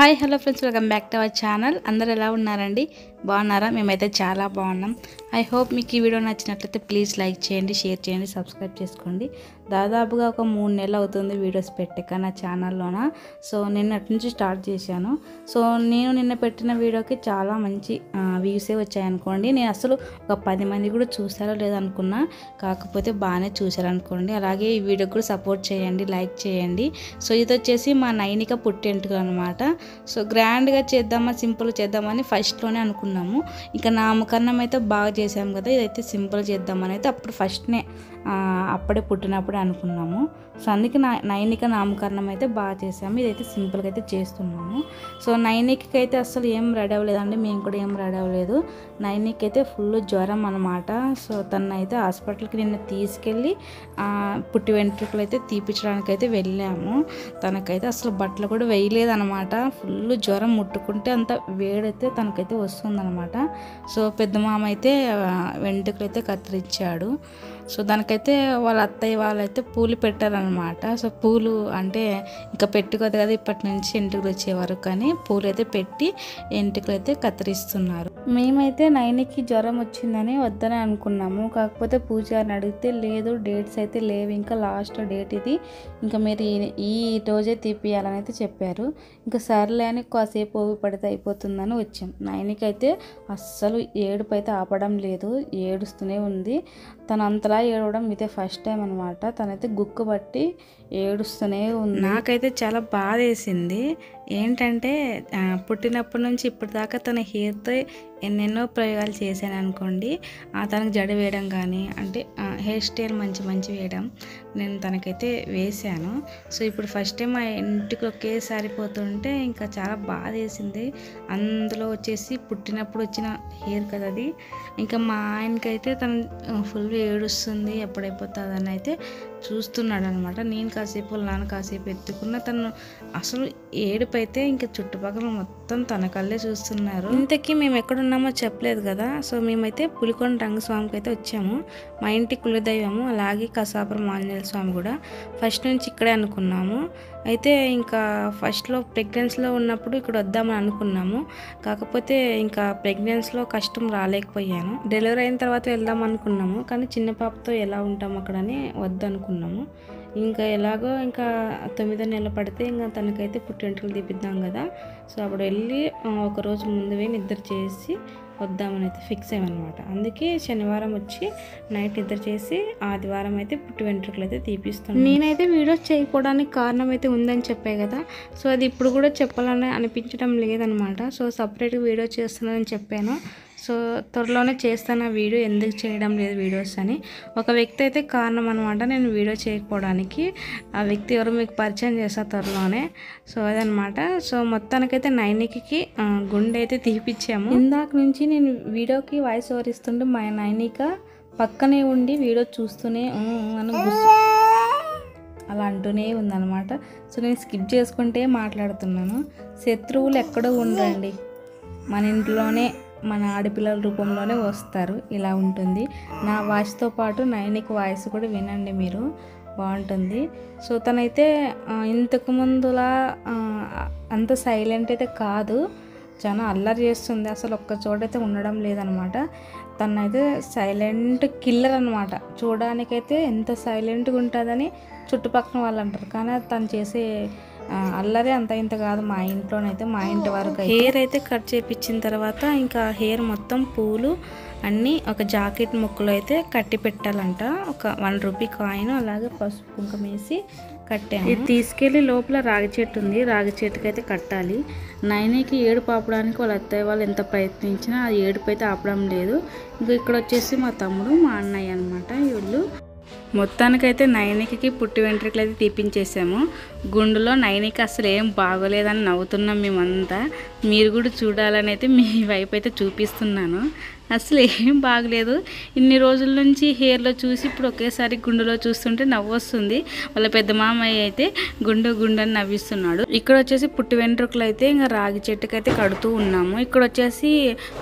Hi hello friends, welcome back to our channel. అందరు ఎలా ఉన్నారండి? బాగున్నారా? మేమైతే చాలా బాగున్నాం. ఐ హోప్ మీకు ఈ వీడియో నచ్చినట్లయితే ప్లీజ్ లైక్ చేయండి, షేర్ చేయండి, సబ్స్క్రైబ్ చేసుకోండి. దాదాపుగా ఒక 3 నెలలు అవుతుంది వీడియోస్ పెట్టక నా ఛానల్లోన. సో నిన్నటి నుంచి స్టార్ట్ చేశాను. సో నేను నిన్న పెట్టిన వీడియోకి చాలా మంచి వ్యూసే వచ్చాయనుకోండి. నేను అసలు ఒక 10 మంది కూడా చూసారో లేదనుకున్నా, కాకపోతే బాగానే చూసారనుకోండి. అలాగే ఈ వీడియోకి కూడా సపోర్ట్ చేయండి, లైక్ చేయండి. సో ఇది వచ్చేసి మా నైనిక పుట్టెంటుకలు అనమాట. సో గ్రాండ్గా చేద్దామా, సింపుల్ చేద్దామని ఫస్ట్లోనే అనుకున్నాము. ఇంకా నామకరణం అయితే బాగా చేసాము కదా, ఇదైతే సింపుల్ చేద్దామని అయితే అప్పుడు ఫస్ట్నే అప్పుడే పుట్టినప్పుడే అనుకున్నాము. సో అందుకే నైనిక నామకరణం అయితే బాగా చేసాము. ఇదైతే సింపుల్గా అయితే చేస్తున్నాము. సో నైనికకి అయితే అసలు ఏం రెడీ అవ్వలేదండి, మేము కూడా ఏం రెడీ అవ్వలేదు. నైనిక అయితే ఫుల్ జ్వరం అనమాట. సో తను అయితే హాస్పిటల్కి నిన్న తీసుకెళ్ళి పుట్టి వెంట్రుకలు అయితే తీపించడానికి అయితే వెళ్ళాము. తనకైతే అసలు బట్టలు కూడా వేయలేదు అనమాట. ఫుల్ జ్వరం, ముట్టుకుంటే అంత వేడైతే తనకైతే వస్తుందన్నమాట. సో పెద్ద మామ అయితే వెంట్రుకలు అయితే కత్తిరించాడు. సో దానికైతే వాళ్ళ అత్తయ్య వాళ్ళైతే పూలు పెట్టారనమాట. సో పూలు అంటే ఇంకా పెట్టుకోదు కదా ఇప్పటి నుంచి ఎంటుకలు వచ్చేవారు, కానీ పూలు అయితే పెట్టి ఎంటుకలు అయితే కత్తిరిస్తున్నారు. మేమైతే నైనికి జ్వరం వచ్చిందని వద్దని అనుకున్నాము. కాకపోతే పూజారిని అడిగితే లేదు, డేట్స్ అయితే లేవు, ఇంకా లాస్ట్ డేట్ ఇది, ఇంకా మీరు ఈ రోజే తీపియాలని అయితే చెప్పారు. ఇంకా సర్లే అని కాసేపు ఓవి పడితే అయిపోతుందని వచ్చాం. నైనికైతే అస్సలు ఏడుపు అయితే ఆపడం లేదు, ఏడుస్తూనే ఉంది. తను అంతలా ఏడవడం ఇదే ఫస్ట్ టైం అనమాట. తనైతే గుక్కు బట్టి ఏడుస్తూనే ఉంది. నాకైతే చాలా బాధ వేసింది. ఏంటంటే పుట్టినప్పటి నుంచి ఇప్పటిదాకా తన హెయిర్తో ఎన్నెన్నో ప్రయోగాలు చేశాను అనుకోండి. తనకు జడ వేయడం కానీ, అంటే హెయిర్ స్టైల్ మంచి వేయడం నేను తనకైతే వేశాను. సో ఇప్పుడు ఫస్ట్ టైం ఆ ఇంటికి ఒకేసారి పోతుంటే ఇంకా చాలా బాధ వేసింది. అందులో వచ్చేసి పుట్టినప్పుడు వచ్చిన హెయిర్ కదా అది. ఇంకా మా ఆయనకైతే తను ఫుల్ ఏడుస్తుంది, ఎప్పుడైపోతుందని అయితే చూస్తున్నాడు అనమాట. నేను కాసేపు నాన్న కాసేపు ఎత్తుకున్న, తను అసలు ఏడుపు అయితే ఇంకా చుట్టుపక్కల మొత్తం తన కళ్ళే చూస్తున్నారు. ఇంతకీ మేము ఎక్కడున్నామో చెప్పలేదు కదా. సో మేమైతే పులికొండ రంగస్వామికి అయితే వచ్చాము. మా ఇంటి కులదైవము, అలాగే కసాపురం ఆంజనేయ స్వామి కూడా ఫస్ట్ నుంచి ఇక్కడే అనుకున్నాము. అయితే ఇంకా ఫస్ట్లో ప్రెగ్నెన్సీలో ఉన్నప్పుడు ఇక్కడ వద్దామని అనుకున్నాము. కాకపోతే ఇంకా ప్రెగ్నెన్సీలో కష్టం రాలేకపోయాను. డెలివరీ అయిన తర్వాత వెళ్దాం అనుకున్నాము, కానీ చిన్న పాపతో ఎలా ఉంటాము అక్కడని వద్దనుకున్నాము. ఇంకా ఎలాగో ఇంకా 9వ నెల పడితే ఇంకా తనకైతే పుట్టెంటుకలు తీపిద్దాం కదా. సో అప్పుడు వెళ్ళి ఒకరోజు ముందువే నిద్ర చేసి వద్దామని అయితే ఫిక్స్ అయ్యామన్నమాట. అందుకే శనివారం వచ్చి నైట్ నిద్ర చేసి ఆదివారం అయితే పుట్టి వెంట్రుకలు అయితే తీపిస్తాను. నేనైతే వీడియోస్ చేయకపోవడానికి కారణం అయితే ఉందని చెప్పాయి కదా. సో అది ఇప్పుడు కూడా చెప్పాలని అనిపించడం లేదనమాట. సో సపరేట్గా వీడియో చేస్తున్నానని చెప్పాను. సో త్వరలోనే చేస్తాను ఆ వీడియో, ఎందుకు చేయడం లేదు వీడియోస్ అని. ఒక వ్యక్తి అయితే కారణం అనమాట నేను వీడియో చేయకపోవడానికి. ఆ వ్యక్తి ఎవరు మీకు పరిచయం చేస్తా త్వరలోనే. సో అదనమాట. సో మొత్తానికైతే నైనికకి గుండె అయితే తీపిచ్చాము. ఇందాక నుంచి నేను వీడియోకి వాయిస్ ఓవర్ ఇస్తుంటే మా నైనిక పక్కనే ఉండి వీడియో చూస్తూనే అని అలా అంటూనే ఉందన్నమాట. సో నేను స్కిప్ చేసుకుంటే మాట్లాడుతున్నాను. శత్రువులు ఎక్కడో ఉండరండి, మన ఇంట్లోనే మన ఆడపిల్లల రూపంలోనే వస్తారు. ఇలా ఉంటుంది. నా వాయిస్తో పాటు నైనిక వాయిస్ కూడా వినండి మీరు, బాగుంటుంది. సో తనైతే ఇంతకు ముందులా అంత సైలెంట్ అయితే కాదు, చాలా అల్లరి చేస్తుంది. అసలు ఒక్క చోటైతే ఉండడం లేదనమాట. తనైతే సైలెంట్ కిల్లర్ అనమాట. చూడడానికైతే ఎంత సైలెంట్గా ఉంటుందని చుట్టుపక్కల వాళ్ళు అంటారు, కానీ తను చేసే అల్లరే అంత ఇంత కాదు. మా ఇంట్లోనైతే మా ఇంటి వరకు హెయిర్ అయితే కట్ చేయించిన తర్వాత ఇంకా హెయిర్ మొత్తం పూలు అన్నీ ఒక జాకెట్ ముక్కలో అయితే కట్టి పెట్టాలంట. ఒక 1 రూపీ కాయిన్, అలాగే పసుపు కుంకుమ వేసి కట్టాము. ఇది తీసుకెళ్ళి లోపల రాగి చెట్టు ఉంది, రాగి చెట్టుకి అయితే కట్టాలి. నైనికి ఏడుపు ఆపడానికి వాళ్ళ అత్తయ్య వాళ్ళు ఎంత ప్రయత్నించినా ఆ ఏడుపు అయితే ఆపడం లేదు. ఇంకా ఇక్కడ వచ్చేసి మా తమ్ముడు, మా అన్నయ్య అనమాట. వీళ్ళు మొత్తానికైతే నైనికకి పుట్టి వెంట్రుకలు అయితే తీపించేసాము. గుండులో నైనిక అసలు ఏం బాగోలేదని నవ్వుతున్నాం మేమంతా. మీరు కూడా చూడాలని అయితే మీ వైపు అయితే చూపిస్తున్నాను. అసలు ఏం బాగలేదు. ఇన్ని రోజుల నుంచి హెయిర్లో చూసి ఇప్పుడు ఒకేసారి గుండులో చూస్తుంటే నవ్వు వస్తుంది. వాళ్ళ పెద్ద మామయ్య అయితే గుండు గుండు అని నవ్విస్తున్నాడు. ఇక్కడ వచ్చేసి పుట్టి వెంట్రుకలు అయితే ఇంకా రాగి చెట్టుకైతే కడుతూ ఉన్నాము. ఇక్కడ వచ్చేసి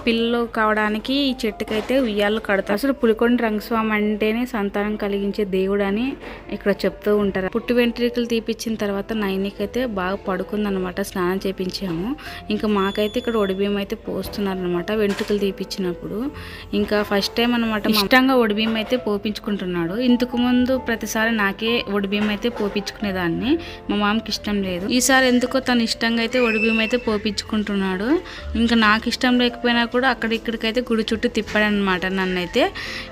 పిల్లలు కావడానికి ఈ చెట్టుకైతే ఉయ్యాలు కడతారు. అసలు పులికొండ రంగస్వామి అంటేనే సంతానం కలిగించే దేవుడు అని ఇక్కడ చెప్తూ ఉంటారు. పుట్టి వెంట్రుకలు తీపిచ్చిన తర్వాత నైనికైతే బాగా పడుకుందనమాట. స్నానం చేపించాము. ఇంకా మాకైతే ఇక్కడ ఒడిబియ్యం అయితే పోస్తున్నారు అనమాట వెంట్రుకలు తీపిచ్చినప్పుడు. ఇంకా ఫస్ట్ టైం అనమాట ఇష్టంగా ఒడిబియ్యం అయితే పోపించుకుంటున్నాడు. ఇంతకు ముందు ప్రతిసారి నాకే ఒడిబియ్యం అయితే పోపించుకునేదాన్ని, మా మామకి ఇష్టం లేదు. ఈసారి ఎందుకో తను ఇష్టంగా అయితే ఒడిబియ్యం అయితే పోపించుకుంటున్నాడు. ఇంకా నాకు ఇష్టం లేకపోయినా కూడా అక్కడిక్కడికైతే గుడి చుట్టూ తిప్పాడనమాట నన్నైతే.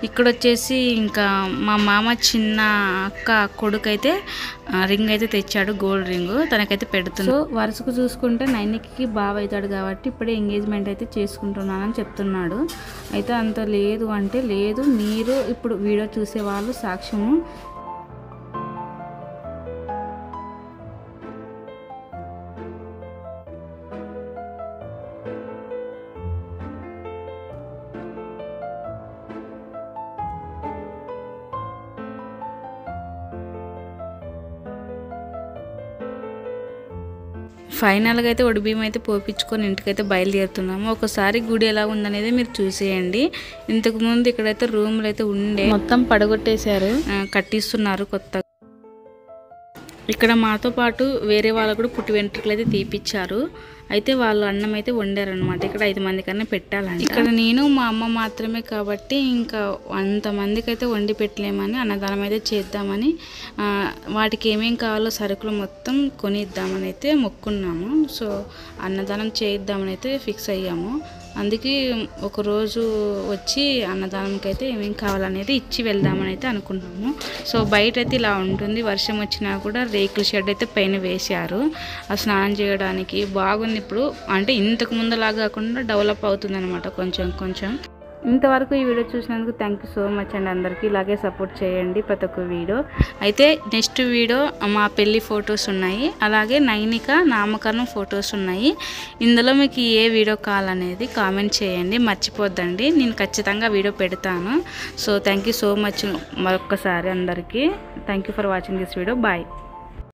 ఇక్కడ వచ్చేసి ఇంకా మా మామ చిన్న అక్క కొడుకైతే రింగ్ అయితే తెచ్చాడు, గోల్డ్ రింగ్, తనకైతే పెడుతుంది. సో వరుసకు చూసుకుంటే నైనికి బావ అవుతాడు కాబట్టి ఇప్పుడే ఎంగేజ్మెంట్ అయితే చేసుకుంటున్నానని చెప్తున్నాడు. అయితే అంత లేదు అంటే లేదు, మీరు ఇప్పుడు వీడియో చూసే వాళ్ళు సాక్ష్యము. ఫైనల్గా అయితే ఒడిబియ్యం అయితే పోపించుకొని ఇంటికైతే బయలుదేరుతున్నాము. ఒకసారి గుడి ఎలా ఉందనేది మీరు చూసేయండి. ఇంతకుముందు ఇక్కడైతే రూమ్లు అయితే ఉండే, మొత్తం పడగొట్టేశారు, కట్టిస్తున్నారు కొత్తగా. ఇక్కడ మాతో పాటు వేరే వాళ్ళు కూడా పుట్టి వెంట్రుకలు అయితే తీపిచ్చారు. అయితే వాళ్ళు అన్నం అయితే వండారనమాట. ఇక్కడ 5 మంది కన్నా పెట్టాలండి. ఇక్కడ నేను మా అమ్మ మాత్రమే కాబట్టి ఇంకా అంతమందికి అయితే వండి పెట్టలేమని అన్నదానం అయితే చేద్దామని, వాటికి ఏమేం కావాలో సరుకులు మొత్తం కొనిద్దామని అయితే మొక్కున్నాము. సో అన్నదానం చేయిద్దామని అయితే ఫిక్స్ అయ్యాము. అందుకే ఒకరోజు వచ్చి అన్నదానంకి అయితే ఏమేం కావాలనేది ఇచ్చి వెళ్దామని అయితే అనుకున్నాము. సో బయట అయితే ఇలా ఉంటుంది. వర్షం వచ్చినా కూడా రేకుల షెడ్ అయితే పైన వేశారు. ఆ స్నానం చేయడానికి బాగుంది. ఇప్పుడు అంటే ఇంతకు ముందులాగా కాకుండా డెవలప్ అవుతుంది అనమాట కొంచెం కొంచెం. ఇంతవరకు ఈ వీడియో చూసినందుకు థ్యాంక్ యూ సో మచ్ అండి. అందరికీ ఇలాగే సపోర్ట్ చేయండి ప్రతి ఒక్క వీడియో. అయితే నెక్స్ట్ వీడియో మా పెళ్ళి ఫొటోస్ ఉన్నాయి, అలాగే నైనిక నామకరణం ఫొటోస్ ఉన్నాయి. ఇందులో మీకు ఏ వీడియో కావాలనేది కామెంట్ చేయండి, మర్చిపోద్దండి. నేను ఖచ్చితంగా వీడియో పెడతాను. So thank you so much మరొక్కసారి అందరికీ. Thank you for watching this video. Bye.